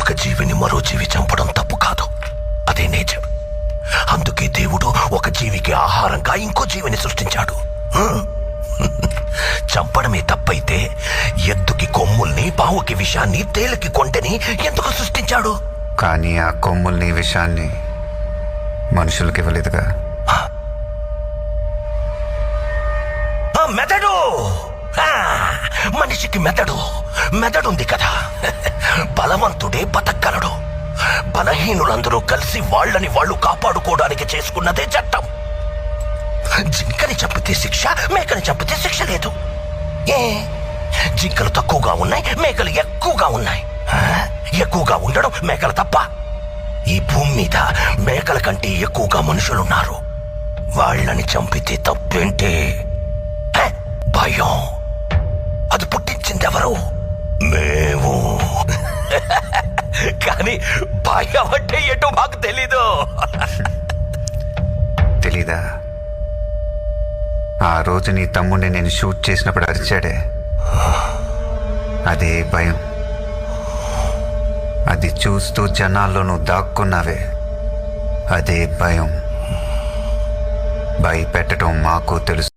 ఒక జీవిని మరో జీవి చంపడం తప్పు కాదు, అదే నేచర్. అందుకే దేవుడు ఒక జీవికి ఆహారంగా ఇంకో జీవిని సృష్టించాడు. చంపడమే తప్పైతే ఎద్దుకి కొమ్ముల్ని, పావుకి విషాన్ని, తేలికి కొంటెని ఎందుకు సృష్టించాడు? కానీ ఆ కొమ్ముల్ని, విషాన్ని మనుషులకి ఇవ్వలేదుగా. మెదడు, మనిషికి మెదడుంది కదా. బలవంతుడే బతకగలడు. బలహీనులందరూ కలిసి వాళ్ళని వాళ్ళు కాపాడుకోవడానికి చేసుకున్నదే చట్టం. జింకని చంపితే శిక్ష, మేకని చంపితే శిక్ష లేదు. జింకలు తక్కువగా ఉన్నాయి, మేకలు ఎక్కువగా ఉన్నాయి. ఎక్కువగా ఉండడం మేకలు తప్ప? ఈ భూమి మీద మేకల కంటే ఎక్కువగా మనుషులున్నారు. వాళ్ళని చంపితే తప్పేంటి? భయం. అది పుట్టించింది ఎవరు? మేము. కానీ భయం అంటే ఎటు మాకు తెలీదు. తెలీదా? ఆ రోజు నీ తమ్ముడిని నేను షూట్ చేసినప్పుడు అరిచాడే, అదే భయం. అది చూస్తూ జనాల్లో నువ్వు దాక్కున్నావే, అదే భయం. భయపెట్టడం మాకు తెలుసు.